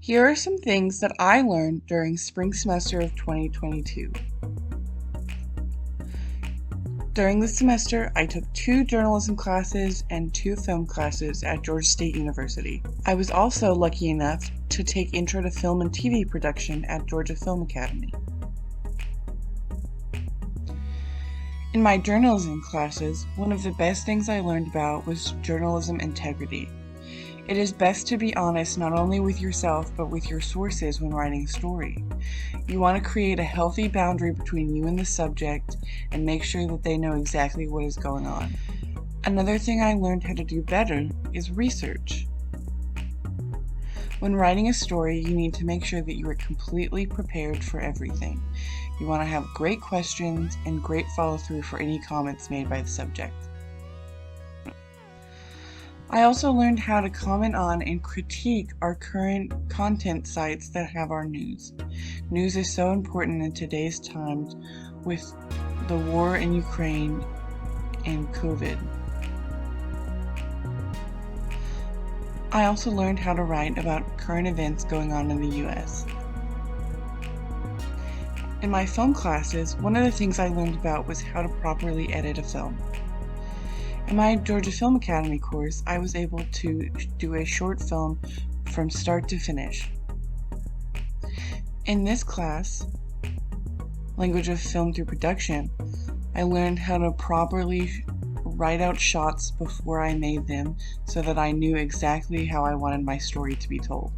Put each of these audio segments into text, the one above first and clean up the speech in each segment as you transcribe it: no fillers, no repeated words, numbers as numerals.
Here are some things that I learned during spring semester of 2022. During the semester, I took 2 journalism classes and 2 film classes at Georgia State University. I was also lucky enough to take Intro to Film and TV Production at Georgia Film Academy. In my journalism classes, one of the best things I learned about was journalism integrity. It is best to be honest not only with yourself but with your sources when writing a story. You want to create a healthy boundary between you and the subject and make sure that they know exactly what is going on. Another thing I learned how to do better is research. When writing a story, you need to make sure that you are completely prepared for everything. You want to have great questions and great follow-through for any comments made by the subject. I also learned how to comment on and critique our current content sites that have our news. News is so important in today's times with the war in Ukraine and COVID. I also learned how to write about current events going on in the US. In my film classes, one of the things I learned about was how to properly edit a film. In my Georgia Film Academy course, I was able to do a short film from start to finish. In this class, Language of Film Through Production, I learned how to properly write out shots before I made them so that I knew exactly how I wanted my story to be told.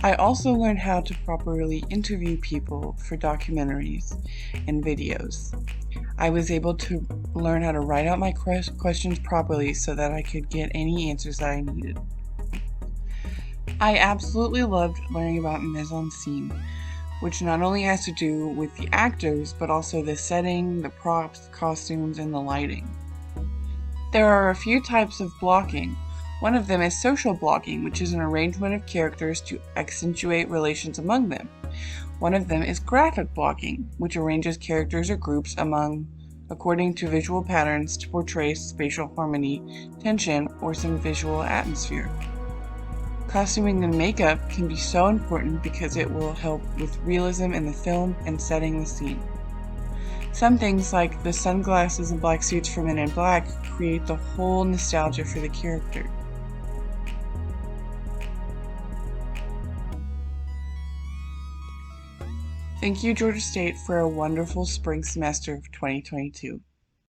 I also learned how to properly interview people for documentaries and videos. I was able to learn how to write out my questions properly so that I could get any answers that I needed. I absolutely loved learning about mise-en-scene, which not only has to do with the actors, but also the setting, the props, the costumes, and the lighting. There are a few types of blocking. One of them is social blocking, which is an arrangement of characters to accentuate relations among them. One of them is graphic blocking, which arranges characters or groups according to visual patterns to portray spatial harmony, tension, or some visual atmosphere. Costuming and makeup can be so important because it will help with realism in the film and setting the scene. Some things like the sunglasses and black suits for Men in Black create the whole nostalgia for the character. Thank you, Georgia State, for a wonderful spring semester of 2022.